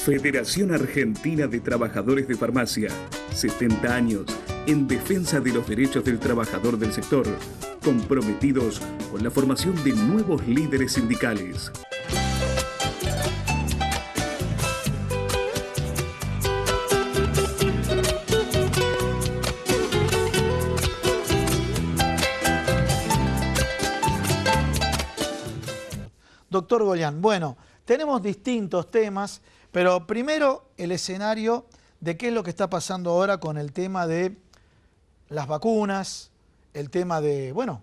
Federación Argentina de Trabajadores de Farmacia, 70 años en defensa de los derechos del trabajador del sector, comprometidos con la formación de nuevos líderes sindicales. Doctor Goyan, bueno, tenemos distintos temas, pero primero el escenario de qué es lo que está pasando ahora con el tema de las vacunas, el tema de, bueno,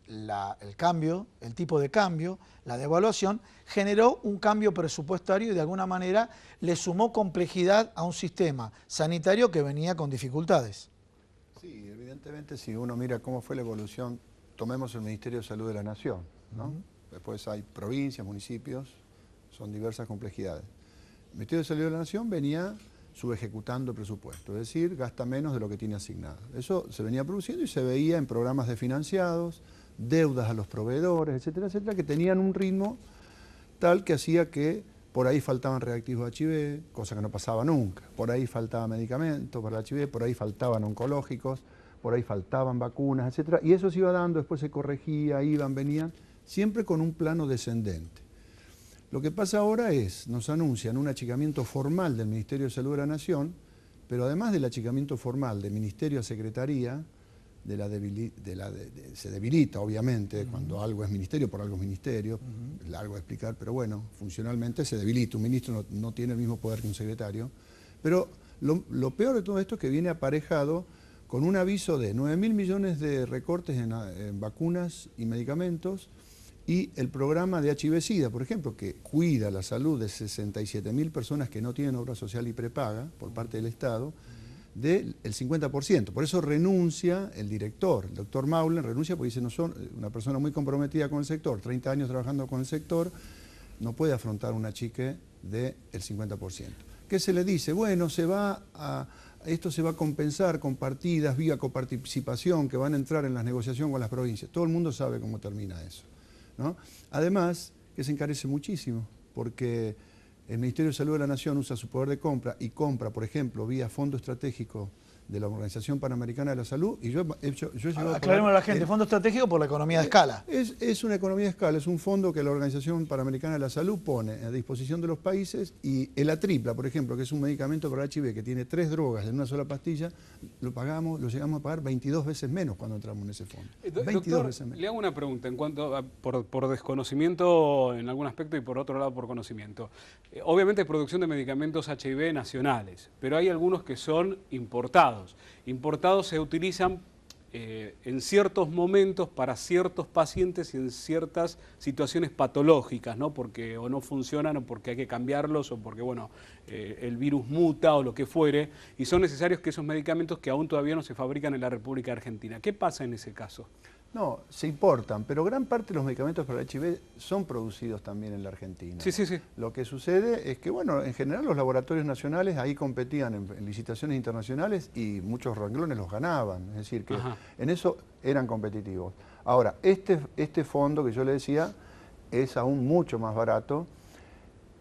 el cambio, el tipo de cambio, la devaluación, generó un cambio presupuestario y de alguna manera le sumó complejidad a un sistema sanitario que venía con dificultades. Sí, evidentemente si uno mira cómo fue la evolución, tomemos el Ministerio de Salud de la Nación, ¿no? Después hay provincias, municipios, son diversas complejidades. El Ministerio de Salud de la Nación venía subejecutando el presupuesto, es decir, gasta menos de lo que tiene asignado. Eso se venía produciendo y se veía en programas de financiados, deudas a los proveedores, etcétera, etcétera, que tenían un ritmo tal que hacía que por ahí faltaban reactivos HIV, cosa que no pasaba nunca. Por ahí faltaban medicamentos para el HIV, por ahí faltaban oncológicos, por ahí faltaban vacunas, etcétera. Y eso se iba dando, después se corregía, iban, venían, siempre con un plano descendente. Lo que pasa ahora es, nos anuncian un achicamiento formal del Ministerio de Salud de la Nación, pero además del achicamiento formal de Ministerio a Secretaría, se debilita obviamente, cuando algo es ministerio, por algo es ministerio, es largo de explicar, pero bueno, funcionalmente se debilita, un ministro no tiene el mismo poder que un secretario, pero lo peor de todo esto es que viene aparejado con un aviso de 9.000 millones de recortes en vacunas y medicamentos, y el programa de HIV-Sida, por ejemplo, que cuida la salud de 67.000 personas que no tienen obra social y prepaga por parte del Estado, del 50%. Por eso renuncia el director, el doctor Maulen renuncia porque dice, no son una persona muy comprometida con el sector, 30 años trabajando con el sector, no puede afrontar un achique del 50%. ¿Qué se le dice? Bueno, esto se va a compensar con partidas vía coparticipación que van a entrar en la negociación con las provincias. Todo el mundo sabe cómo termina eso, ¿no? Además, que se encarece muchísimo, porque el Ministerio de Salud de la Nación usa su poder de compra y compra, por ejemplo, vía Fondo Estratégico de la Organización Panamericana de la Salud. Y yo aclaremos a la gente, Fondo Estratégico por la economía de escala. Es una economía de escala, es un fondo que la Organización Panamericana de la Salud pone a disposición de los países, y el Atripla, por ejemplo, que es un medicamento para el HIV que tiene 3 drogas en una sola pastilla, lo llegamos a pagar 22 veces menos cuando entramos en ese fondo. 22 veces menos. Le hago una pregunta en cuanto a, por desconocimiento en algún aspecto y por otro lado por conocimiento. Obviamente hay producción de medicamentos HIV nacionales, pero hay algunos que son importados. Importados se utilizan en ciertos momentos para ciertos pacientes y en ciertas situaciones patológicas, ¿no? Porque o no funcionan o porque hay que cambiarlos o porque, bueno, el virus muta o lo que fuere, y son necesarios que esos medicamentos que aún todavía no se fabrican en la República Argentina. ¿Qué pasa en ese caso? No, se importan, pero gran parte de los medicamentos para el HIV son producidos también en la Argentina. Sí, sí, sí. Lo que sucede es que, bueno, en general los laboratorios nacionales ahí competían en licitaciones internacionales y muchos renglones los ganaban, es decir, que en eso eran competitivos. Ahora, este fondo que yo le decía es aún mucho más barato,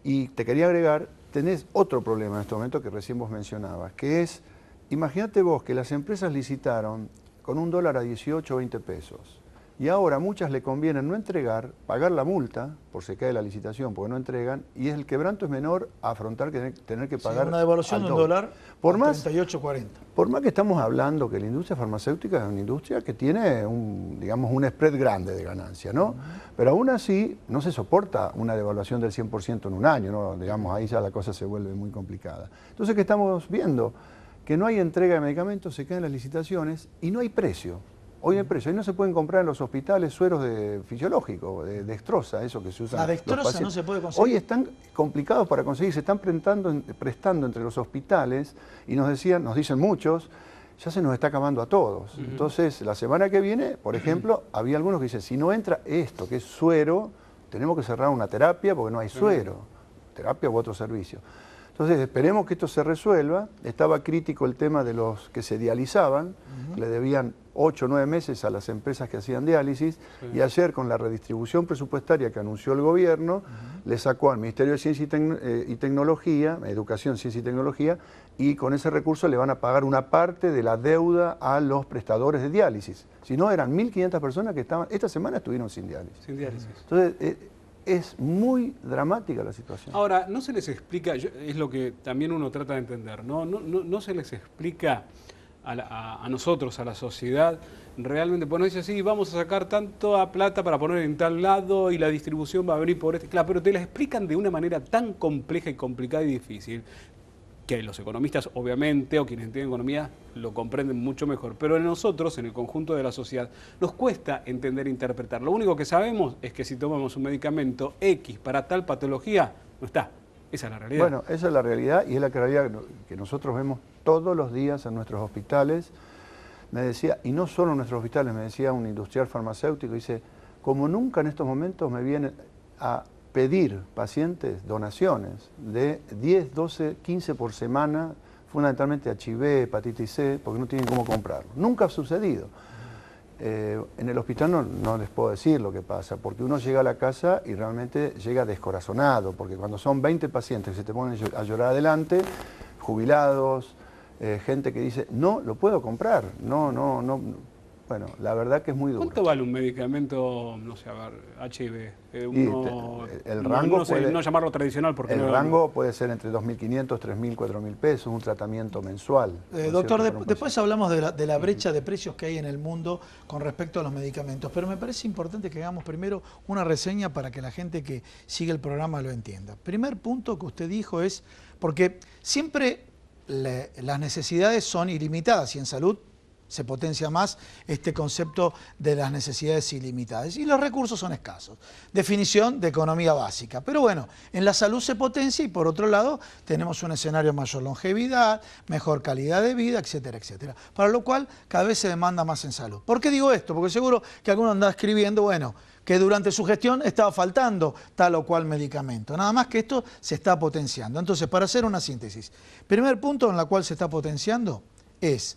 y te quería agregar, tenés otro problema en este momento que recién vos mencionabas, que es, imagínate vos que las empresas licitaron con $1 a 18 o 20 pesos. Y ahora a muchas le conviene no entregar, pagar la multa, por se cae la licitación, porque no entregan, y el quebranto es menor a afrontar que tener que pagar. Sí, una devaluación de $1 por a más 38,40. Por más que estamos hablando que la industria farmacéutica es una industria que tiene digamos, un spread grande de ganancia, ¿no? Pero aún así no se soporta una devaluación del 100% en un año, ¿no? Digamos, ahí ya la cosa se vuelve muy complicada. Entonces, ¿qué estamos viendo? Que no hay entrega de medicamentos, se caen las licitaciones y no hay precio. Hoy hay precio. Hoy no se pueden comprar en los hospitales sueros fisiológicos, de dextrosa, eso que se usa. La dextrosa no se puede conseguir. Hoy están complicados para conseguir, se están prestando entre los hospitales y nos dicen muchos, ya se nos está acabando a todos. Entonces, la semana que viene, por ejemplo, había algunos que dicen, si no entra esto, que es suero, tenemos que cerrar una terapia porque no hay suero, terapia u otro servicio. Entonces, esperemos que esto se resuelva. Estaba crítico el tema de los que se dializaban, le debían 8 o 9 meses a las empresas que hacían diálisis, y ayer con la redistribución presupuestaria que anunció el gobierno, le sacó al Ministerio de Ciencia y Tecnología, Educación, Ciencia y Tecnología, y con ese recurso le van a pagar una parte de la deuda a los prestadores de diálisis. Si no, eran 1.500 personas que esta semana estuvieron sin diálisis. Sin diálisis. Entonces, es muy dramática la situación. Ahora, no se les explica, es lo que también uno trata de entender, no se les explica a nosotros, a la sociedad, realmente, pues nos dice, sí, vamos a sacar tanta plata para poner en tal lado y la distribución va a venir por este. Claro, pero te la explican de una manera tan compleja y complicada y difícil que los economistas, obviamente, o quienes entienden economía, lo comprenden mucho mejor. Pero nosotros, en el conjunto de la sociedad, nos cuesta entender e interpretar. Lo único que sabemos es que si tomamos un medicamento X para tal patología, no está. Esa es la realidad. Bueno, esa es la realidad, y es la realidad que nosotros vemos todos los días en nuestros hospitales. Me decía, y no solo en nuestros hospitales, me decía un industrial farmacéutico, dice, como nunca en estos momentos me vienen a pedir pacientes donaciones de 10, 12, 15 por semana, fundamentalmente HIV, hepatitis C, porque no tienen cómo comprarlo. Nunca ha sucedido. En el hospital no les puedo decir lo que pasa, porque uno llega a la casa y realmente llega descorazonado, porque cuando son 20 pacientes que se te ponen a llorar adelante, jubilados, gente que dice, no lo puedo comprar, no. Bueno, la verdad que es muy duro. ¿Cuánto vale un medicamento, no sé, a ver, HIV? El rango no llamarlo tradicional porque el rango puede ser entre 2.500, 3.000, 4.000 pesos, un tratamiento mensual. Doctor, después hablamos de la brecha de precios que hay en el mundo con respecto a los medicamentos, pero me parece importante que hagamos primero una reseña para que la gente que sigue el programa lo entienda. Primer punto que usted dijo es, porque siempre las necesidades son ilimitadas y en salud se potencia más este concepto de las necesidades ilimitadas. Y los recursos son escasos. Definición de economía básica. Pero bueno, en la salud se potencia y por otro lado tenemos un escenario de mayor longevidad, mejor calidad de vida, etcétera, etcétera. Para lo cual cada vez se demanda más en salud. ¿Por qué digo esto? Porque seguro que alguno anda escribiendo, bueno, que durante su gestión estaba faltando tal o cual medicamento. Nada más que esto se está potenciando. Entonces, para hacer una síntesis, primer punto en la cual se está potenciando es...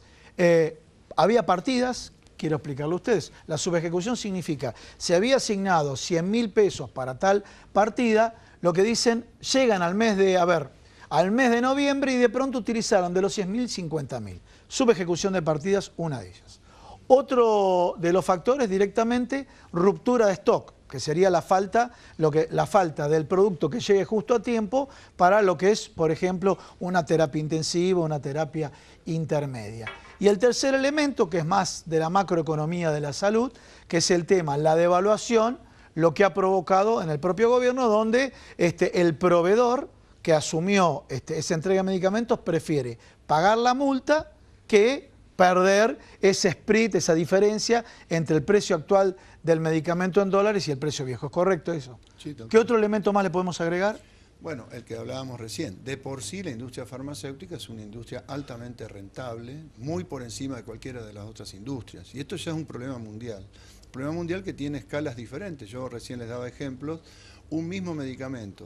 había partidas, quiero explicarlo a ustedes, la subejecución significa, se había asignado 100.000 pesos para tal partida, lo que dicen, llegan al mes de noviembre y de pronto utilizaron de los 100.000, 50.000. Subejecución de partidas, una de ellas. Otro de los factores directamente, ruptura de stock, que sería la falta del producto que llegue justo a tiempo para lo que es, por ejemplo, una terapia intensiva, una terapia intermedia. Y el tercer elemento, que es más de la macroeconomía de la salud, que es el tema, la devaluación, lo que ha provocado en el propio gobierno, donde el proveedor que asumió esa entrega de medicamentos prefiere pagar la multa que perder ese split, esa diferencia entre el precio actual del medicamento en dólares y el precio viejo. ¿Es correcto eso? Sí, ¿Qué otro elemento más le podemos agregar? Bueno, el que hablábamos recién. De por sí la industria farmacéutica es una industria altamente rentable, muy por encima de cualquiera de las otras industrias. Y esto ya es un problema mundial. Un problema mundial que tiene escalas diferentes. Yo recién les daba ejemplos. Un mismo medicamento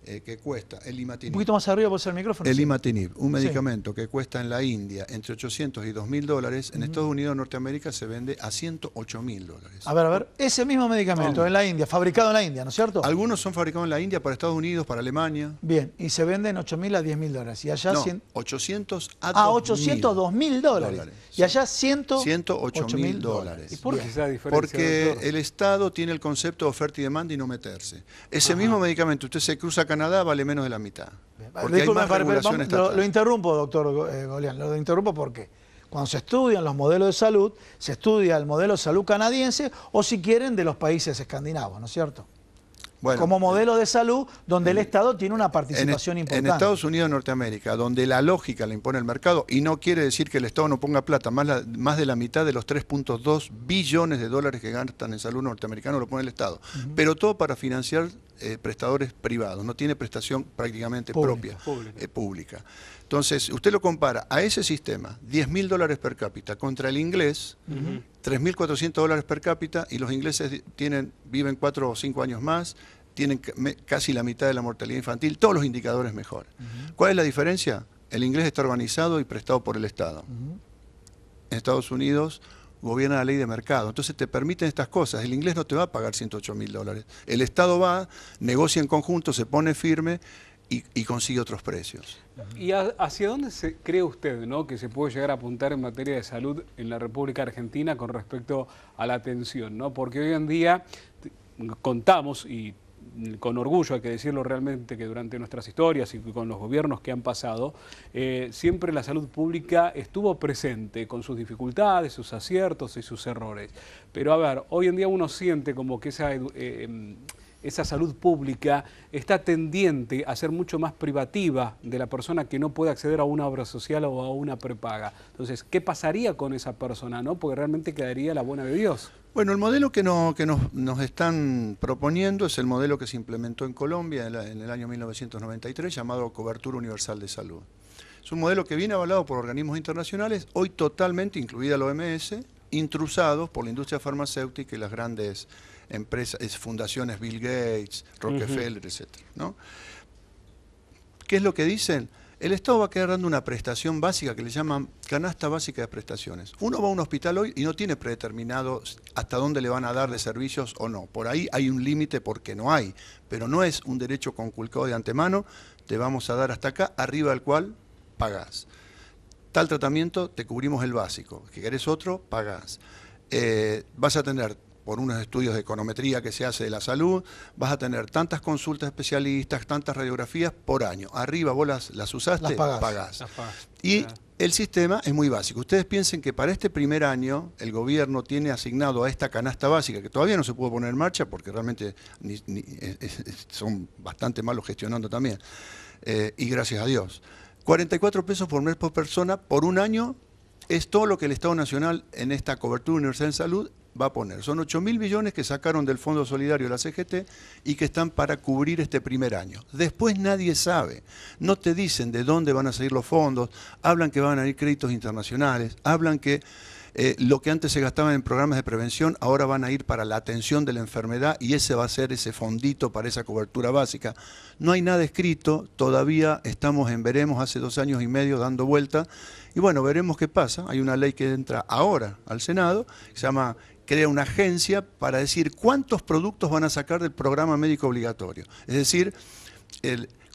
que cuesta, el imatinib. Un poquito más arriba, puede ser el micrófono. El imatinib, un medicamento que cuesta en la India entre 800 y 2.000 dólares, en Estados Unidos, Norteamérica, se vende a 108.000 dólares. A ver, ese mismo medicamento en la India, fabricado en la India, ¿no es cierto? Algunos son fabricados en la India, para Estados Unidos, para Alemania. Bien, y se venden 8.000 a 10.000 dólares. Y allá no, 800 a 2.000. 800, 2.000 dólares. Y allá 108.000 dólares. ¿Y por qué esa diferencia? Porque doctor? el Estado tiene el concepto de oferta y demanda y no meterse. Ese mismo medicamento, usted se cruza a Canadá, vale menos de la mitad. Porque Disculpe, hay más regulación estatal. lo interrumpo, doctor Golián, lo interrumpo porque cuando se estudian los modelos de salud, se estudia el modelo de salud canadiense o, si quieren, de los países escandinavos, ¿no es cierto? Bueno, como modelo de salud donde el Estado tiene una participación importante. En Estados Unidos, Norteamérica, donde la lógica le impone el mercado, y no quiere decir que el Estado no ponga plata, más de la mitad de los 3.2 billones de dólares que gastan en salud norteamericano lo pone el Estado. Pero todo para financiar prestadores privados, no tiene prestación prácticamente pública. Entonces, usted lo compara a ese sistema, 10.000 dólares per cápita, contra el inglés, 3.400 dólares per cápita, y los ingleses viven 4 o 5 años más, tienen casi la mitad de la mortalidad infantil, todos los indicadores mejoran. ¿Cuál es la diferencia? El inglés está organizado y prestado por el Estado. En Estados Unidos, gobierna la ley de mercado. Entonces te permiten estas cosas. El inglés no te va a pagar $108.000. El Estado va, negocia en conjunto, se pone firme y consigue otros precios. ¿Y hacia dónde cree usted, ¿no?, que se puede llegar a apuntar en materia de salud en la República Argentina con respecto a la atención, ¿no? Porque hoy en día contamos, y con orgullo hay que decirlo realmente, que durante nuestras historias y con los gobiernos que han pasado, siempre la salud pública estuvo presente con sus dificultades, sus aciertos y sus errores. Pero a ver, hoy en día uno siente como que esa salud pública está tendiente a ser mucho más privativa de la persona que no puede acceder a una obra social o a una prepaga. Entonces, ¿qué pasaría con esa persona, no? Porque realmente quedaría la buena de Dios. Bueno, el modelo que nos están proponiendo es el modelo que se implementó en Colombia en el año 1993, llamado Cobertura Universal de Salud. Es un modelo que viene avalado por organismos internacionales, hoy totalmente, incluida la OMS, intrusados por la industria farmacéutica y las grandes empresas, fundaciones Bill Gates, Rockefeller, etc., ¿no? ¿Qué es lo que dicen? El Estado va a quedar dando una prestación básica que le llaman canasta básica de prestaciones. Uno va a un hospital hoy y no tiene predeterminado hasta dónde le van a dar de servicios o no. Por ahí hay un límite porque no hay, pero no es un derecho conculcado de antemano, te vamos a dar hasta acá, arriba del cual pagás. Tal tratamiento, te cubrimos el básico. Que querés otro, pagás. Vas a tener, por unos estudios de econometría que se hace de la salud, vas a tener tantas consultas especialistas, tantas radiografías por año. Arriba vos las usaste, pagás. Y el sistema es muy básico. Ustedes piensen que para este primer año el gobierno tiene asignado a esta canasta básica, que todavía no se pudo poner en marcha porque realmente son bastante malos gestionando también, y gracias a Dios. 44 pesos por mes por persona por un año es todo lo que el Estado Nacional en esta cobertura universal en salud va a poner. Son 8.000 billones que sacaron del Fondo Solidario de la CGT y que están para cubrir este primer año. Después nadie sabe. No te dicen de dónde van a salir los fondos, hablan que van a ir créditos internacionales, hablan que lo que antes se gastaba en programas de prevención ahora van a ir para la atención de la enfermedad y ese va a ser ese fondito para esa cobertura básica. No hay nada escrito, todavía estamos en veremos, hace 2 años y medio dando vuelta y bueno, veremos qué pasa. Hay una ley que entra ahora al Senado, que se llama crea una agencia para decir cuántos productos van a sacar del programa médico obligatorio. Es decir,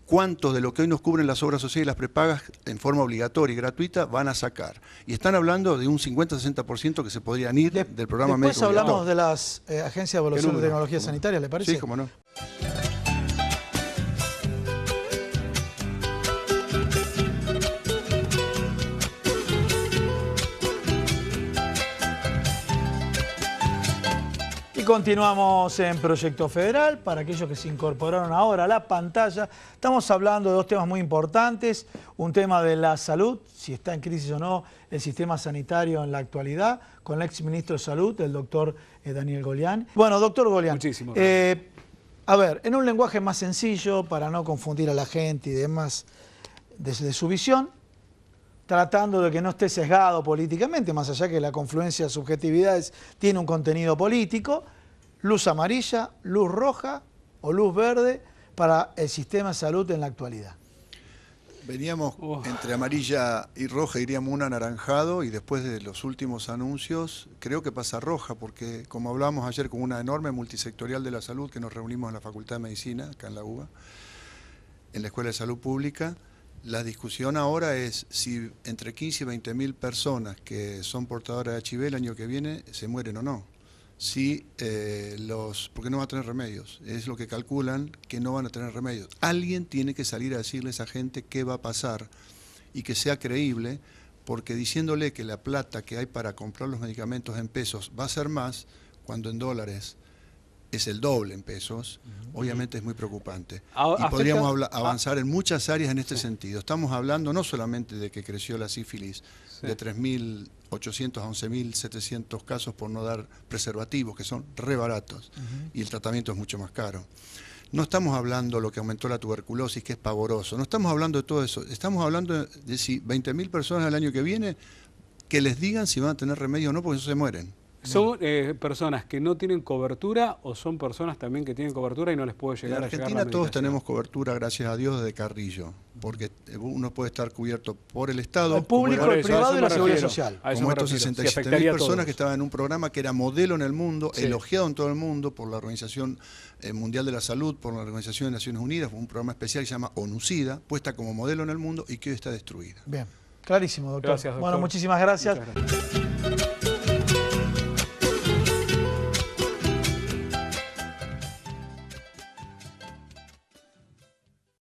cuántos de lo que hoy nos cubren las obras sociales y las prepagas en forma obligatoria y gratuita van a sacar. Y están hablando de un 50-60% que se podrían ir del programa médico obligatorio. Después hablamos de las agencias de evaluación de tecnología sanitaria, ¿le parece? Sí, cómo no. Continuamos en Proyecto Federal. Para aquellos que se incorporaron ahora a la pantalla, estamos hablando de 2 temas muy importantes. Un tema de la salud, si está en crisis o no el sistema sanitario en la actualidad, con el ex ministro de Salud, el doctor Daniel Golián. Bueno, doctor Golián, muchísimo. A ver, en un lenguaje más sencillo, para no confundir a la gente y demás, desde su visión, tratando de que no esté sesgado políticamente, más allá que la confluencia de subjetividades tiene un contenido político, luz amarilla, luz roja o luz verde para el sistema de salud en la actualidad. Veníamos entre amarilla y roja, iríamos un anaranjado y después de los últimos anuncios creo que pasa roja porque como hablamos ayer con una enorme multisectorial de la salud que nos reunimos en la Facultad de Medicina, acá en la UBA, en la Escuela de Salud Pública, la discusión ahora es si entre 15 y 20.000 personas que son portadoras de HIV el año que viene se mueren o no. Porque no van a tener remedios, es lo que calculan que no van a tener remedios. Alguien tiene que salir a decirle a esa gente qué va a pasar y que sea creíble, porque diciéndole que la plata que hay para comprar los medicamentos en pesos va a ser más, cuando en dólares es el doble en pesos, obviamente es muy preocante. Y podríamos avanzar en muchas áreas en este sentido. Estamos hablando no solamente de que creció la sífilis de 3.800 a 11.700 casos por no dar preservativos, que son re baratos, y el tratamiento es mucho más caro. No estamos hablando de lo que aumentó la tuberculosis, que es pavoroso. No estamos hablando de todo eso. Estamos hablando de si 20.000 personas el año que viene, que les digan si van a tener remedio o no, porque eso se mueren. ¿Son personas que no tienen cobertura o son personas también que tienen cobertura y no les puede llegar En a llegar Argentina la todos medicación? tenemos cobertura, gracias a Dios, de Carrillo, porque uno puede estar cubierto por el Estado, El público, Por el eso, privado a y eso la me seguridad refiero. social. A eso como me estos refiero. Sí, 67.000 afectaría a personas todos. que estaban en un programa que era modelo en el mundo, Sí. elogiado en todo el mundo por la Organización Mundial de la Salud, por la Organización de Naciones Unidas, un programa especial que se llama ONUCIDA, puesta como modelo en el mundo y que hoy está destruida. Bien, clarísimo, doctor. Gracias, doctor. Bueno, muchísimas gracias. Muchas gracias.